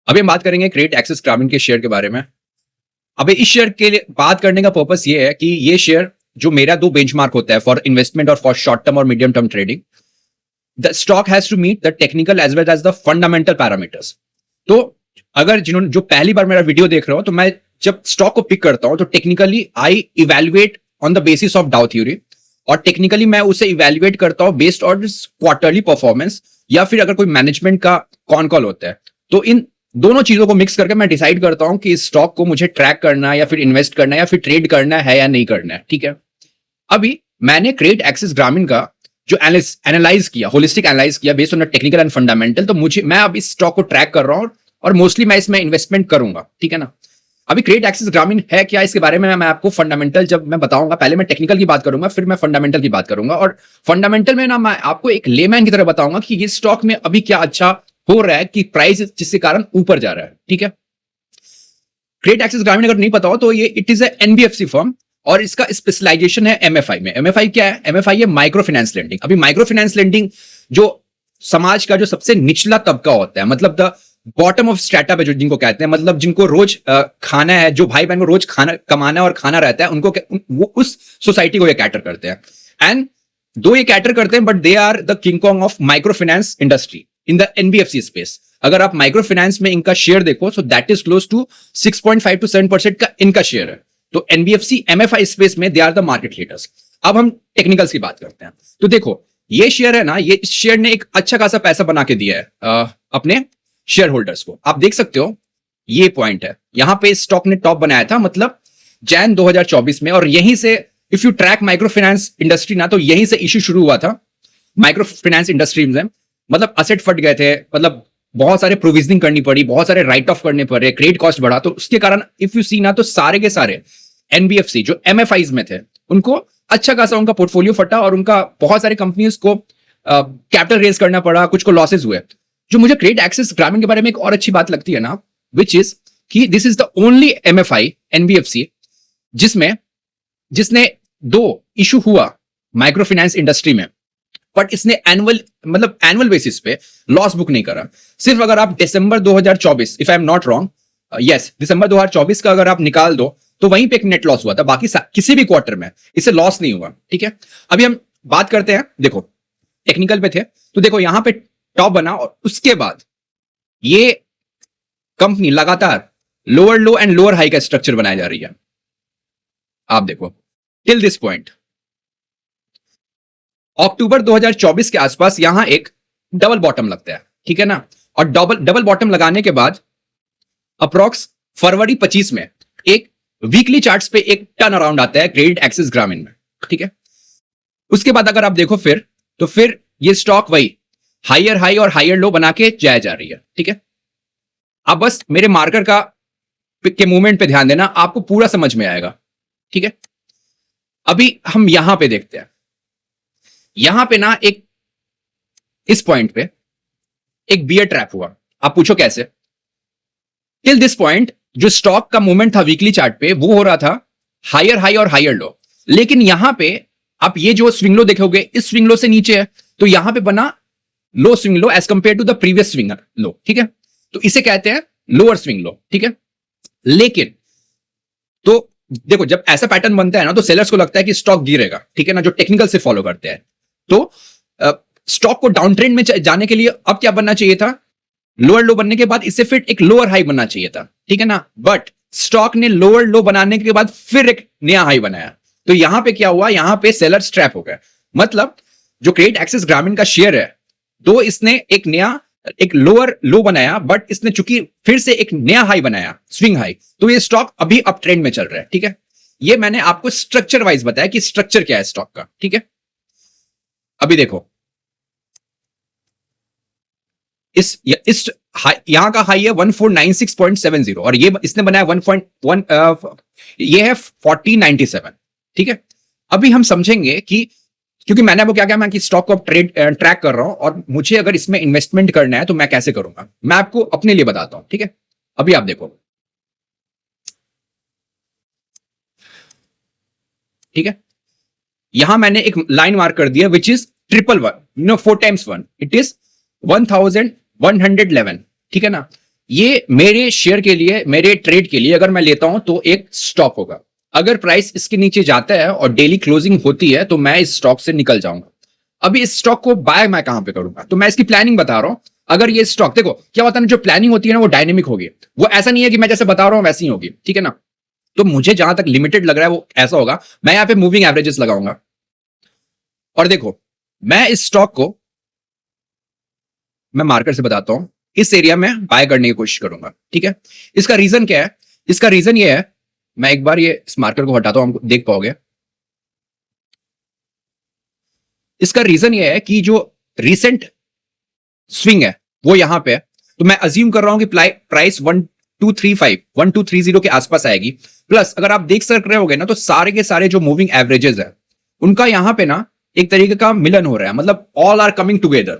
अभी हम बात करेंगे क्रेडिट एक्सेस ग्रामीण के शेयर के बारे में। अभी इस शेयर के लिए बात करने का पर्पस ये है कि ये शेयर जो मेरा दो बेंचमार्क होता है फॉर इन्वेस्टमेंट और फॉर शॉर्ट टर्म और medium term trading, the stock has to meet the technical as well as the fundamental parameters. तो अगर जिन्होंने जो पहली बार मेरा वीडियो देख रहे हो, तो मैं जब स्टॉक को पिक करता हूं तो technically I evaluate on the basis of डाउ थ्योरी, और टेक्निकली मैं उसे इवेल्युएट करता हूं बेस्ड ऑन क्वार्टरली परफॉर्मेंस, या फिर अगर कोई मैनेजमेंट का कॉन कॉल होता है तो इन दोनों चीजों को मिक्स करके मैं डिसाइड करता हूं कि इस स्टॉक को मुझे ट्रैक करना है या फिर इन्वेस्ट करना है या फिर ट्रेड करना है या नहीं करना है। ठीक है, अभी मैंने क्रेडिट एक्सेस ग्रामीण का जो एनालाइज किया, होलिस्टिक एनालाइज किया based on the technical and fundamental, तो मैं अब इस स्टॉक को ट्रैक कर रहा हूं और मोस्टली मैं इसमें इन्वेस्टमेंट करूंगा। ठीक है ना। अभी क्रेडिट एक्सेस ग्रामीण है क्या, इसके बारे में मैं आपको फंडामेंटल जब मैं बताऊंगा, पहले मैं टेक्निकल की बात करूंगा, फिर मैं फंडामेंटल की बात करूंगा। और फंडामेंटल में ना मैं आपको एक लेमैन की तरह बताऊंगा कि ये स्टॉक में अभी क्या अच्छा हो रहा है कि प्राइस जिसके कारण ऊपर जा रहा है। ठीक है, क्रेडिट एक्सेस ग्रामीण अगर नहीं पता हो तो ये इट इज एनबीएफसी फर्म और इसका स्पेशलाइजेशन है एमएफआई में। एमएफआई क्या है? एमएफआई है माइक्रो फाइनेंस लेंडिंग। अभी माइक्रो फाइनेंस लेंडिंग जो समाज का जो सबसे निचला तबका होता है, मतलब द बॉटम ऑफ स्ट्रेटा पे, जो जिनको कहते हैं, मतलब जिनको रोज खाना है, जो भाई बहन को रोज खाना कमाना और खाना रहता है, उनको वो उस सोसाइटी को ये कैटर करते हैं। एंड दो ये कैटर करते हैं, but they are the King Kong of micro finance industry in the NBFC space. अगर आप माइक्रो फाइनेंस में इनका शेयर देखो, so that is close to 6.5 to 7% का इनका शेयर है। तो एनबीएफसी एमएफआई स्पेस में they are the market leaders. अब हम टेक्निकल्स की बात करते हैं। तो देखो, ये शेयर है ना, ये इस शेयर ने एक अच्छा खासा पैसा बना के दिया है अपने शेयर होल्डर्स को। आप देख सकते हो, ये पॉइंट है, यहां पे स्टॉक ने टॉप बनाया था, मतलब जैन 2024 में, और यहीं से if you track micro finance industry ना, तो यहीं से इश्यू शुरू हुआ था माइक्रो फाइनेंस इंडस्ट्री में। मतलब असेट फट गए थे, मतलब बहुत सारे प्रोविजनिंग करनी पड़ी, बहुत सारे राइट ऑफ करने पड़े, क्रेडिट कॉस्ट बढ़ा, तो उसके कारण इफ यू सी ना, तो सारे के सारे एनबीएफसी जो एमएफआईज में थे, उनको अच्छा खासा उनका पोर्टफोलियो फटा और उनका बहुत सारे कंपनीज को कैपिटल रेज करना पड़ा, कुछ को लॉसेज हुए। जो मुझे क्रेडिट एक्सेस ग्रामीण के बारे में एक और अच्छी बात लगती है ना, विच इज कि this is the only MFI NBFC जिसने दो इशू हुआ माइक्रो फाइनेंस इंडस्ट्री में, बट इसने एनुअल बेसिस पे लॉस बुक नहीं करा। सिर्फ अगर आप दिसंबर 2024, if I am not wrong, yes, दिसंबर 2024 का अगर आप निकाल दो तो वहीं पे एक नेट लॉस हुआ था, बाकी किसी भी क्वार्टर में इससे लॉस नहीं हुआ। ठीक है, अभी हम बात करते हैं, देखो टेक्निकल पे थे, तो देखो यहां पे टॉप बना और उसके बाद ये कंपनी लगातार lower low and lower high का स्ट्रक्चर बनाई जा रही है। आप देखो टिल दिस पॉइंट, अक्टूबर 2024 के आसपास यहां एक डबल बॉटम लगता है। ठीक है ना, और डबल बॉटम लगाने के बाद अप्रॉक्स फरवरी 25 में एक वीकली चार्ट्स पे एक टर्न अराउंड आता है क्रेडिट एक्सेस ग्रामीण में। ठीक है, उसके बाद अगर आप देखो फिर ये स्टॉक वही हायर हाई और हायर लो बना के जाया जा रही है। ठीक है, आप बस मेरे मार्कर के मूवमेंट पे ध्यान देना, आपको पूरा समझ में आएगा। ठीक है, अभी हम यहां पे देखते हैं, यहां पे ना एक इस पॉइंट पे एक बियर ट्रैप हुआ। आप पूछो कैसे? टिल दिस पॉइंट जो स्टॉक का मूवमेंट था वीकली चार्ट पे, वो हो रहा था हायर हाई और हायर लो, लेकिन यहां पे आप ये जो स्विंग लो देखोगे, इस स्विंग लो से नीचे है, तो यहां पे बना लो swing low as compare to the previous swing low. ठीक है, तो इसे कहते हैं लोअर स्विंग लो। ठीक है, लेकिन तो देखो, जब ऐसा पैटर्न बनता है ना, तो सेलर्स को लगता है कि स्टॉक गिरेगा। ठीक है ना, जो टेक्निकल से फॉलो करते हैं, तो स्टॉक को डाउन ट्रेंड में जाने के लिए अब क्या बनना चाहिए था? लोअर लो बनने के बाद इससे फिर एक लोअर हाई बनना चाहिए था। ठीक है ना, बट स्टॉक ने लोअर लो बनाने के बाद फिर एक नया हाई बनाया। तो यहां पे क्या हुआ? यहां पे सेलर्स ट्रैप हो गए। मतलब जो क्रेडिट एक्सेस ग्रामीण का शेयर है, तो इसने एक लोअर लो बनाया, बट इसने चूंकि फिर से एक नया हाई बनाया, स्विंग हाई, तो ये स्टॉक अभी अप ट्रेंड में चल रहा है। ठीक है, ये मैंने आपको स्ट्रक्चर वाइज बताया कि स्ट्रक्चर क्या है स्टॉक का। ठीक है, अभी देखो इस यहां का हाई है 1496.70 और ये इसने बनाया 1.1, ये है 1497। ठीक है, अभी हम समझेंगे कि क्योंकि मैंने आपको क्या मैं कि स्टॉक को ट्रैक कर रहा हूं और मुझे अगर इसमें इन्वेस्टमेंट करना है तो मैं कैसे करूंगा, मैं आपको अपने लिए बताता हूं। ठीक है, अभी आप देखो, ठीक है, यहां मैंने एक लाइन मार्क कर दिया which is 111, 4 times 1, it is 1111। ठीक है ना, ये मेरे शेयर के लिए, मेरे ट्रेड के लिए अगर मैं लेता हूं तो एक स्टॉप होगा। अगर प्राइस इसके नीचे जाता है और डेली क्लोजिंग होती है तो मैं इस स्टॉक से निकल जाऊंगा। अभी इस स्टॉक को बाय मैं कहां पे करूंगा, तो मैं इसकी प्लानिंग बता रहा हूं। अगर ये स्टॉक, देखो क्या होता है ना, जो प्लानिंग होती है ना वो डायनेमिक होगी, वो ऐसा नहीं है कि मैं जैसे बता रहा हूं वैसी ही होगी, ठीक है ना। तो मुझे जहां तक लिमिटेड लग रहा है वो ऐसा होगा। मैं यहां पे मूविंग एवरेजेस लगाऊंगा और देखो मैं इस स्टॉक को, मैं मार्केट से बताता हूं, इस एरिया में बाय करने की कोशिश करूंगा, ठीक है। इसका रीजन क्या है? इसका रीजन ये है, मैं एक बार ये इस मार्कर को हटाता हूं, हम देख पाओगे। इसका रीजन ये है कि जो रिसेंट स्विंग है वो यहां पे है। तो मैं अज्यूम कर रहा हूं कि प्राइस 1230 के आसपास आएगी। प्लस अगर आप देख सक रहे होगे ना, तो सारे के सारे जो मूविंग एवरेजेस है उनका यहां पे ना एक तरीके का मिलन हो रहा है, मतलब ऑल आर कमिंग टुगेदर।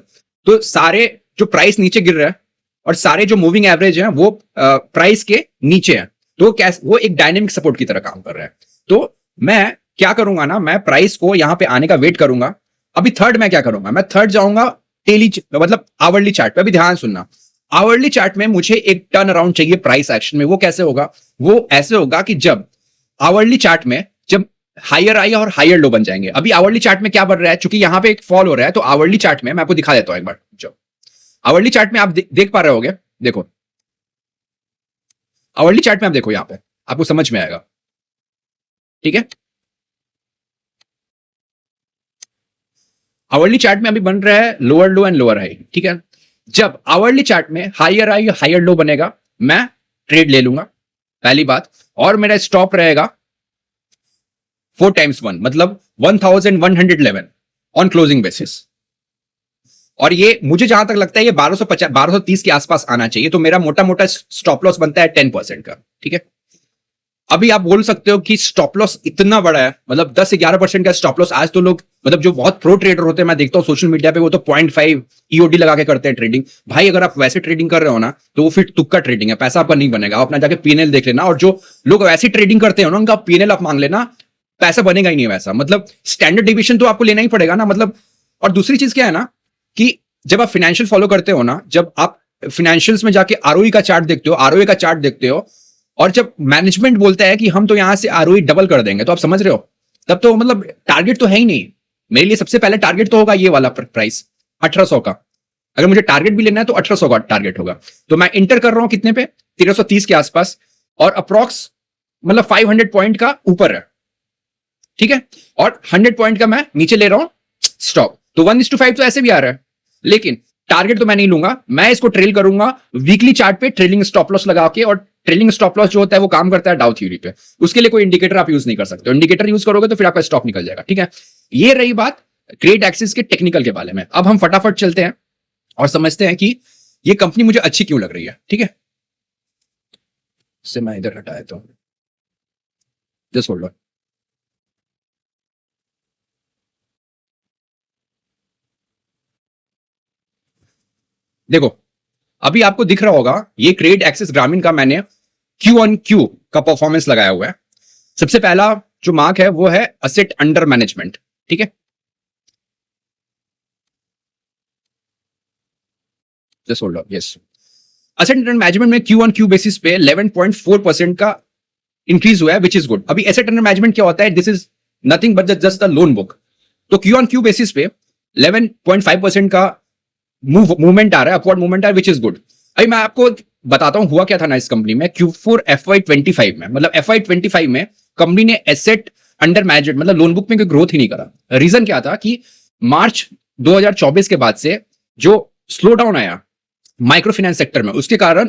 तो सारे जो प्राइस नीचे गिर रहा है और सारे जो मूविंग एवरेज है वो प्राइस के नीचे है, तो वो एक डायनेमिक सपोर्ट की तरह काम कर रहा है। तो मैं क्या करूंगा ना, मैं प्राइस को यहां पे आने का वेट करूंगा। अभी थर्ड मैं क्या करूंगा, मैं थर्ड जाऊंगा डेली, मतलब आवरली चार्ट पे। अभी ध्यान सुनना, आवरली चार्ट में मुझे एक टर्न अराउंड चाहिए प्राइस एक्शन में। वो कैसे होगा? वो ऐसे होगा कि जब आवरली चार्ट में जब हायर आई और हायर लो बन जाएंगे। अभी आवरली चार्ट में क्या बन रहा है, चूंकि यहां पे एक फॉल हो रहा है, तो आवरली चार्ट में मैं आपको दिखा देता हूं एक बार। जो आवरली चार्ट में आप देख पा रहे होगे, देखो आवरली चार्ट में आप देखो, यहां पे आपको समझ में आएगा, ठीक है। आवरली चार्ट में अभी बन रहा है lower low and lower high, ठीक है। जब आवरली चार्ट में हायर हाई हायर लो बनेगा, मैं ट्रेड ले लूंगा, पहली बात। और मेरा स्टॉप रहेगा 4 times 1, मतलब 1111 ऑन क्लोजिंग बेसिस। और ये मुझे जहां तक लगता है ये 1230 के आसपास आना चाहिए। तो मेरा मोटा मोटा स्टॉप लॉस बनता है 10% का, ठीक है। अभी आप बोल सकते हो कि स्टॉप लॉस इतना बड़ा है, मतलब 10-11% का स्टॉप लॉस। आज तो लोग, मतलब जो बहुत प्रो ट्रेडर होते हैं, मैं देखता हूं सोशल मीडिया पे, वो तो 0.5 ईओडी लगा के करते हैं ट्रेडिंग। भाई अगर आप वैसे ट्रेडिंग कर रहे हो ना, तो वो फिर तुक्का ट्रेडिंग है, पैसा आपका नहीं बनेगा। आप अपना जाके पीएनएल देख लेना, और जो लोग वैसी ट्रेडिंग करते हो ना, उनका पीएनएल आप मांग लेना, पैसा बनेगा ही नहीं वैसा। मतलब स्टैंडर्ड डिविएशन तो आपको लेना ही पड़ेगा ना, मतलब। और दूसरी चीज क्या है ना, कि जब आप फाइनेंशियल फॉलो करते हो ना, जब आप फाइनेंशियल्स में जाके आरओई का चार्ट देखते हो, आरओई का चार्ट देखते हो, और जब मैनेजमेंट बोलता है कि हम तो यहां से आरओई डबल कर देंगे, तो आप समझ रहे हो, तब तो मतलब टारगेट तो है ही नहीं। मेरे लिए सबसे पहले टारगेट तो होगा ये वाला प्राइस 1800 का। अगर मुझे टारगेट भी लेना है तो 1800 का टारगेट होगा। तो मैं इंटर कर रहा हूं कितने पे, 1330 के आसपास, और अप्रॉक्स मतलब 500 पॉइंट का ऊपर है, ठीक है। और 100 पॉइंट का मैं नीचे ले रहा हूं स्टॉप। तो 1:5 तो ऐसे भी आ रहा है, लेकिन टारगेट तो मैं नहीं लूंगा। मैं इसको ट्रेल करूंगा वीकली चार्ट पे, ट्रेलिंग स्टॉप लॉस लगा के। और ट्रेलिंग स्टॉप लॉस जो होता है वो काम करता है डाउ थ्योरी पे। उसके लिए कोई इंडिकेटर आप यूज नहीं कर सकते। इंडिकेटर यूज करोगे तो फिर आपका स्टॉप निकल जाएगा, ठीक है। ये रही बात ग्रेट एक्सिस के टेक्निकल के बारे में। अब हम फटाफट चलते हैं और समझते हैं कि ये कंपनी मुझे अच्छी क्यों लग रही है, ठीक है। इससे मैं इधर हटाया तो जस्ट होल्ड ऑन। देखो अभी आपको दिख रहा होगा, ये क्रेड एक्सिस ग्रामीण का मैंने क्यू ऑन क्यू का परफॉर्मेंस लगाया हुआ है। सबसे पहला जो मार्क है वो है असेट अंडर मैनेजमेंट, ठीक है। Just hold on, yes. Asset under management में क्यू ऑन क्यू बेसिस पे 11.4% का इंक्रीज हुआ है, विच इज गुड। अभी एसेट अंडर मैनेजमेंट क्या होता है, this is nothing but just the loan book. तो क्यू ऑन क्यू बेसिस पे 11.5% का मूवमेंट आ रहा है, अपवर्ड मूवमेंट आ रहा है, विच इज गुड। अभी मैं आपको बताता हूं हुआ क्या था ना इस कंपनी में। Q4 FY25 में, मतलब FY25 में कंपनी ने एसेट अंडर मैनेजमेंट, मतलब लोन बुक में कोई ग्रोथ ही नहीं करा। रीजन क्या था कि मार्च 2024 के बाद से जो स्लो डाउन आया माइक्रो फाइनेंस सेक्टर में, उसके कारण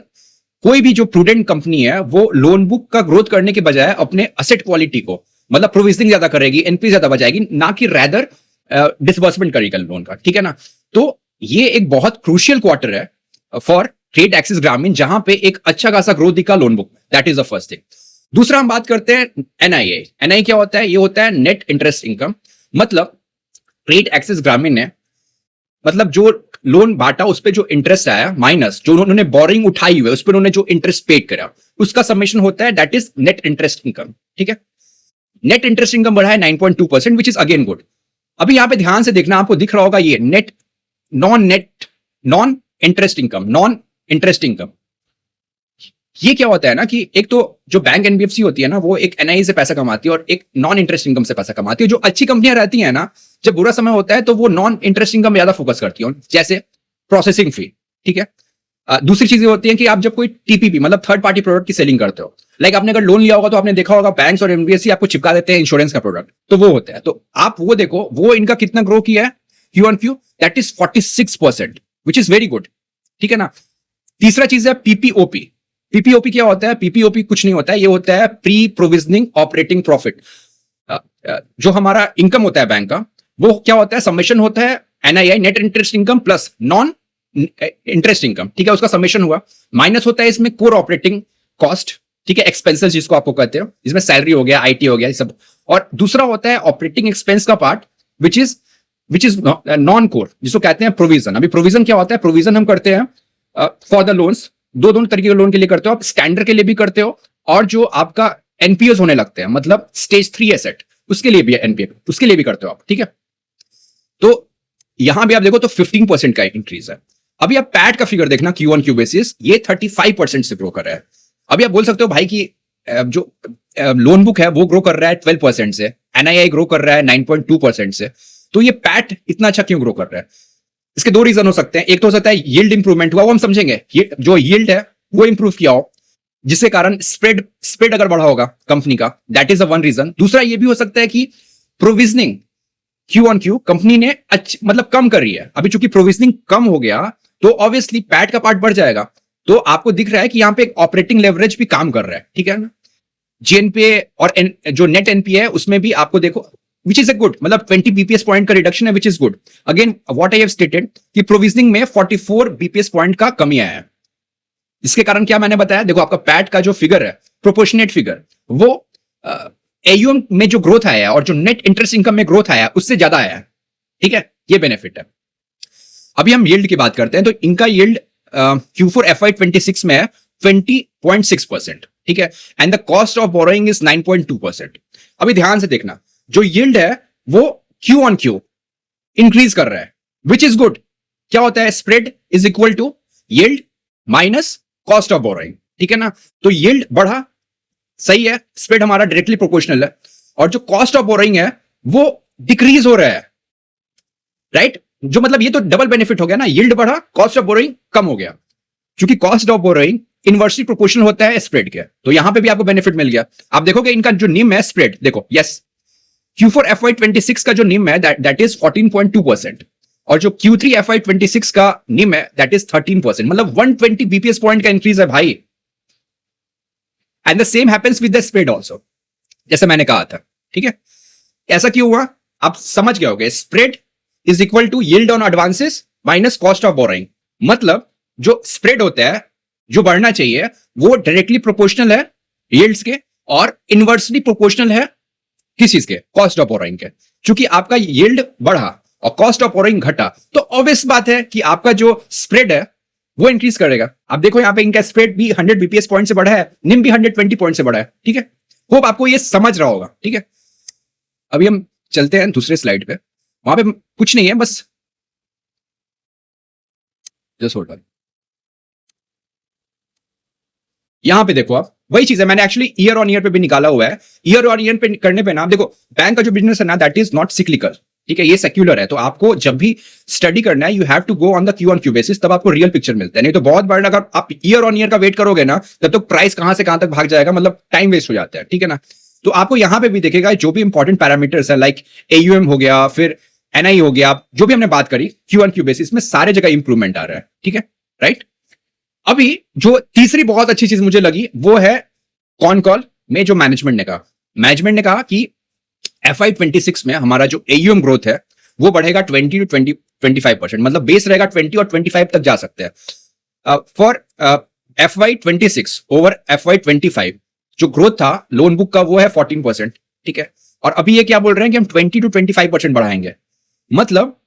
कोई भी जो प्रूडेंट कंपनी है वो लोन बुक का ग्रोथ करने के बजाय अपने असेट क्वालिटी को, मतलब प्रोविजनिंग ज्यादा करेगी, एनपी ज्यादा बचाएगी, ना कि रैदर डिसबर्समेंट करेगी लोन का, ठीक है ना। तो ये एक बहुत क्रूशियल क्वार्टर है फॉर ट्रेड एक्सिस ग्रामीण, जहां पे एक अच्छा खासा ग्रोथ दिखा लोन बुक में। That is the first thing. दूसरा हम बात करते हैं एनआईए। एनआई क्या होता है? ये होता है नेट इंटरेस्ट इनकम। मतलब ट्रेड एक्सिस ग्रामीण ने, मतलब जो लोन बांटा उस पर जो इंटरेस्ट आया माइनस जो उन्होंने बोरिंग उठाई हुई है उस पर उन्होंने जो इंटरेस्ट पेड करा, उसका समेशन होता है, that is net interest income, ठीक है। नेट इंटरेस्ट इनकम बढ़ा है 9.2%, विच इज अगेन गुड। अभी यहां पे ध्यान से देखना, आपको दिख रहा होगा ये non interest income, non interest income. ये क्या होता है ना कि एक तो जो बैंक एनबीएफसी होती है ना, वो एक एनआई से पैसा कमाती है और एक नॉन इंटरेस्ट इनकम से पैसा कमाती है। जो अच्छी कंपनियां रहती हैं ना, जब बुरा समय होता है तो वो नॉन इंटरेस्ट इनकम ज्यादा फोकस करती है, जैसे प्रोसेसिंग फी, ठीक है। दूसरी चीजें होती हैं कि आप जब कोई टीपीपी मतलब थर्ड पार्टी प्रोडक्ट की सेलिंग करते हो, लाइक आपने अगर लोन लिया होगा तो आपने देखा होगा बैंक्स और एनबीएफसी आपको चिपका देते हैं इंश्योरेंस का प्रोडक्ट, तो वो होता है। तो आप वो देखो, वो इनका कितना ग्रो किया है Q on Q, that is 46%, which is very good, ठीक है ना। तीसरा चीज है पीपीओपी। पीपीओपी क्या होता है? पीपीओपी कुछ नहीं होता है, ये होता है प्री प्रोविजनिंग ऑपरेटिंग प्रॉफिट। जो हमारा इनकम होता है बैंक का, वो क्या होता है? समेशन होता है NII, net interest income plus non interest income, ठीक है, उसका समेशन हुआ, माइनस होता है इसमें कोर ऑपरेटिंग कॉस्ट, ठीक है, एक्सपेंसेस जिसको आपको कहते हो, इसमें सैलरी हो गया, आईटी हो गया, ये सब। और दूसरा होता है ऑपरेटिंग एक्सपेंस का part, which is non core, जिसको कहते हैं प्रोविजन। अभी प्रोविजन क्या होता है? प्रोविजन हम करते हैं फॉर द लोन्स, दोनों तरीके के लोन के लिए करते हो आप, स्टैंडर्ड के लिए भी करते हो, और जो आपका एनपीएस होने लगते हैं, मतलब स्टेज 3 एसेट, उसके लिए भी एनपीए, उसके लिए भी करते हो आप, ठीक है। तो यहां भी आप देखो तो 15% का इंक्रीज है। अभी आप पैट का फिगर देखना क्यू ऑन क्यू बेसिस, ये 35% से ग्रो कर रहा है। अभी आप बोल सकते हो भाई कि जो लोन बुक है वो ग्रो कर रहा है 12% से, एनआईआई ग्रो कर रहा है 9.2% से, तो ये पैट इतना अच्छा क्यों ग्रो कर रहा है? इसके दो रीजन हो सकते हैं। एक तो हो सकता है यील्ड इंप्रूवमेंट हुआ, वो हम समझेंगे, ये जो यील्ड है वो इंप्रूव किया हो, जिसके कारण स्प्रेड अगर बढ़ा होगा कंपनी का, that is the one reason. दूसरा ये भी हो सकता है कि provisioning Q on Q company ने मतलब कम कर रही है। अभी चूंकि प्रोविजनिंग कम हो गया तो ऑब्वियसली पैट का पार्ट बढ़ जाएगा, तो आपको दिख रहा है कि यहां पे एक ऑपरेटिंग लेवरेज भी काम कर रहा है, ठीक है ना। जीएनपीए और जो नेट एनपीए है उसमें भी आपको देखो, विच इज अ गुड, मतलब 20 बीपीएस पॉइंट का रिडक्शन है, which is good. Again what I have stated कि प्रोविजनिंग में 44 बीपीएस पॉइंट का कमी आया है। इसके कारण क्या मैंने बताया, देखो आपका पैट का जो फिगर है, प्रोपोर्शनेट फिगर, वो एयूएम में जो ग्रोथ आया है और जो नेट इंटरेस्ट इनकम में ग्रोथ आया है उससे ज्यादा आया है, ठीक है, ये बेनिफिट है। अभी हम यील्ड की बात करते हैं, तो इनका यील्ड Q4 FY26 में है 20.6%, ठीक है, and the cost of borrowing is 9.2%। अभी ध्यान से देखना, जो यील्ड है वो क्यू ऑन क्यू इंक्रीज कर रहा है, विच इज गुड। क्या होता है? Spread is equal to yield minus cost of borrowing, ठीक है ना। तो यील्ड बढ़ा, सही है, स्प्रेड हमारा डायरेक्टली प्रोपोर्शनल है, और जो कॉस्ट ऑफ बोरोइंग है वो डिक्रीज हो रहा है, राइट। जो मतलब ये तो डबल बेनिफिट हो गया ना, यील्ड बढ़ा, कॉस्ट ऑफ बोरोइंग कम हो गया। क्योंकि cost of borrowing inversely proportional होता है स्प्रेड के, तो यहां पे भी आपको बेनिफिट मिल गया। आप देखोगे इनका जो निम है स्प्रेड, देखो, यस, Q4 FY26 का जो निम है दैट इज 14.2%, और जो Q3 FY26 का निम है दैट इज 13%, मतलब 120 बीपीएस पॉइंट का इंक्रीज है भाई। And the same happens with the spread also, जैसे मैंने कहा था, ठीक है। ऐसा क्यों हुआ? आप समझ गए होगे, spread is equal to yield on advances minus cost of borrowing. मतलब जो स्प्रेड होता है, जो बढ़ना चाहिए, वो डायरेक्टली प्रोपोर्शनल है यील्ड्स के, और इनवर्सली प्रोपोर्शनल है किस चीज के? कॉस्ट ऑफ बोरोइंग के। क्योंकि आपका यील्ड बढ़ा और कॉस्ट ऑफ बोरोइंग घटा, तो ऑब्वियस बात है कि आपका जो स्प्रेड है वो इंक्रीज करेगा। आप देखो यहां पे इनका स्प्रेड भी 100 बीपीएस पॉइंट से बढ़ा है, निम भी 120 पॉइंट से बढ़ा है, ठीक है। होप आपको ये समझ रहा होगा, ठीक है। अभी हम चलते हैं दूसरे स्लाइड पे, वहां पे कुछ नहीं है, बस जस्ट होल्ड ऑन। यहां पे देखो आप, वही चीज है, मैंने एक्चुअली ईयर ऑन ईयर पे भी निकाला हुआ है। ईयर ऑन ईयर पे करने पे ना, आप देखो बैंक का जो बिजनेस है ना, दैट इज नॉट सिक्लिकल, ठीक है, ये सेक्युलर है। तो आपको जब भी स्टडी करना है, you have to go on the Q on Q basis, तब आपको रियल पिक्चर मिलता है। नहीं तो बहुत बार अगर आप ईयर ऑन ईयर का वेट करोगे ना, तब तो प्राइस कहां से कहां तक भाग जाएगा, मतलब टाइम वेस्ट हो जाता है, ठीक है ना। तो आपको यहां पे भी देखेगा जो भी इंपॉर्टेंट पैरामीटर्स है, लाइक एयूएम हो गया, फिर एनआई हो गया, जो भी हमने बात करी क्यू ऑन क्यू बेसिस में, सारे जगह इंप्रूवमेंट आ रहा है, ठीक है, राइट। अभी जो तीसरी बहुत अच्छी चीज मुझे लगी वो है कॉन कॉल में जो मैनेजमेंट ने कहा कि FY26 में हमारा जो एयूएम ग्रोथ है वो बढ़ेगा 20 to 25%, मतलब बेस रहेगा 20 और 25 तक जा सकते हैं। फॉर FY26 ओवर FY25 जो ग्रोथ था लोन बुक का वो है 14%, ठीक है। और अभी ये क्या बोल रहे हैं कि हम 20 to 25% बढ़ाएंगे, मतलब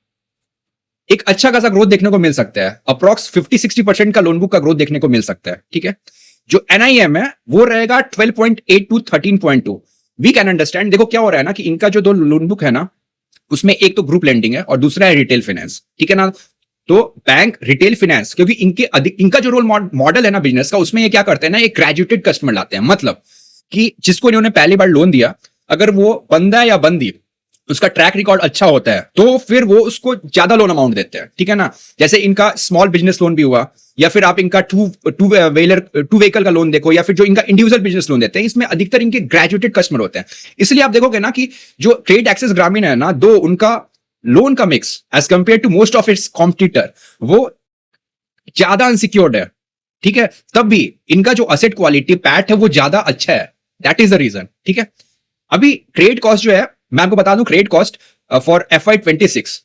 एक अच्छा खासा ग्रोथ देखने को मिल सकता है। अप्रॉक्स 50-60% का लोन बुक का ग्रोथ देखने को मिल सकता है, ठीक है। जो एनआईएम है वो रहेगा 12.8 to 13.2। वी कैन अंडरस्टैंड, देखो क्या हो रहा है ना कि इनका जो दो लोन बुक है ना, उसमें एक तो ग्रुप लेंडिंग है और दूसरा है रिटेल फाइनेंस, ठीक है ना। तो बैंक रिटेल फाइनेंस, क्योंकि इनका जो रोल मॉडल है ना बिजनेस का, उसमें ये क्या करते हैं ना, एक ग्रेजुएटेड कस्टमर लाते हैं। मतलब कि जिसको इन्होंने पहली बार लोन दिया, अगर वो बंदा या बंदी उसका ट्रैक रिकॉर्ड अच्छा होता है तो फिर वो उसको ज्यादा लोन अमाउंट देते हैं, ठीक है ना। जैसे इनका स्मॉल बिजनेस लोन भी हुआ, या फिर आप इनका टू व्हीकल का लोन देखो, या फिर जो इनका इंडिविजुअल बिजनेस लोन देते हैं, इसमें अधिकतर इनके ग्रेजुएटेड कस्टमर होते हैं। इसलिए आप देखोगे ना कि जो क्रेडिट एक्सेस ग्रामीण है ना, दो उनका लोन का mix as compare to most of its competitor वो ज्यादा अनसिक्योर्ड है, ठीक है, तब भी इनका जो असेट क्वालिटी पैट है वो ज्यादा अच्छा है। दैट इज द रीजन, ठीक है। अभी क्रेडिट कॉस्ट जो है, मैं आपको बता दूं, क्रेडिट कॉस्ट फॉर FY26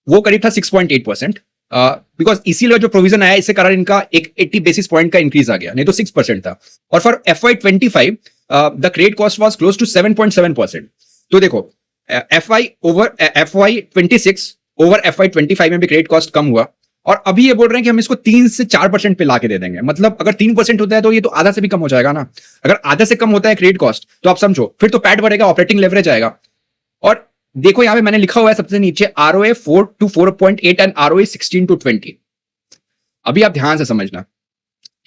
वो करीब था 6.8%, बिकॉज इसीलिए जो प्रोविजन आया इससे कारण इनका एक 80 बेसिस पॉइंट का इंक्रीज आ गया, नहीं तो 6% था। और for FY25 the credit cost was close to 7.7%। तो देखो FY26 ओवर FY25 में भी क्रेडिट कॉस्ट कम हुआ, और अभी ये बोल रहे हैं कि हम इसको 3 से 4% पे लाके दे देंगे। मतलब अगर 3% होता है तो ये तो आधा से भी कम हो जाएगा ना। अगर आधा से कम होता है क्रेडिट कॉस्ट तो आप समझो फिर तो पैट बढ़ेगा, ऑपरेटिंग लेवरेज आएगा। और देखो यहां पे मैंने लिखा हुआ है सबसे नीचे ROA 4 to 4.8 and ROE 16 to 20। अभी आप ध्यान से समझना,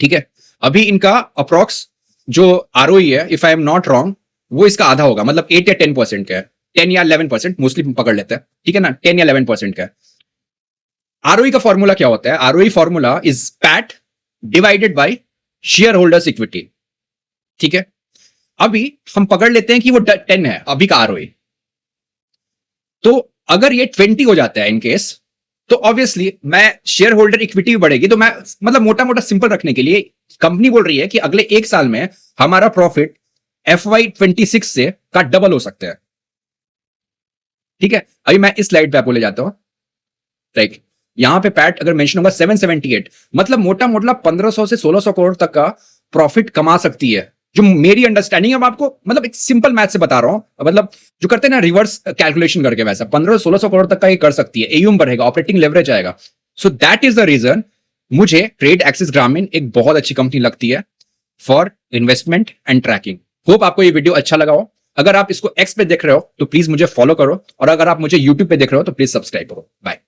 ठीक है। अभी इनका अप्रॉक्स जो ROE है, if I am not wrong, वो इसका आधा होगा, मतलब 8 या 10% का है, 10 या 11% मोस्टली पकड़ लेते हैं, ठीक है ना, 10 या 11% का है। ROE का फॉर्मूला क्या होता है? ROE formula is PAT divided by share holders equity, ठीक है। अभी हम पकड़ लेते हैं कि वो 10 है अभी का ROE, तो अगर ये 20 हो जाता है इन केस, तो ऑब्वियसली मैं शेयर होल्डर इक्विटी भी बढ़ेगी। तो मैं मतलब मोटा मोटा सिंपल रखने के लिए कंपनी बोल रही है कि अगले 1 साल में हमारा प्रॉफिट FY26 से का डबल हो सकता है, ठीक है। अभी मैं इस स्लाइड पे आपको ले जाता हूं, राइट। यहां पे पैट अगर मेंशन होगा 778, मतलब मोटा मोटा 1500 से 1600 करोड़ तक का प्रॉफिट कमा सकती है, जो मेरी अंडरस्टैंडिंग है। आपको मतलब एक सिंपल मैथ से बता रहा हूं, मतलब जो करते हैं ना रिवर्स कैलकुलेशन करके, वैसा 1500 से 1600 करोड़ तक का ये कर सकती है। AUM बढ़ेगा, ऑपरेटिंग लेवरेज आएगा। So that is the reason मुझे क्रेडिट एक्सेस ग्रामीण एक बहुत अच्छी कंपनी लगती है for investment and tracking. Hope आपको ये वीडियो अच्छा लगा हो। अगर आप इसको X पे देख रहे हो तो प्लीज मुझे फॉलो करो, और अगर आप मुझे YouTube पे देख रहे हो तो प्लीज सब्सक्राइब करो। बाय।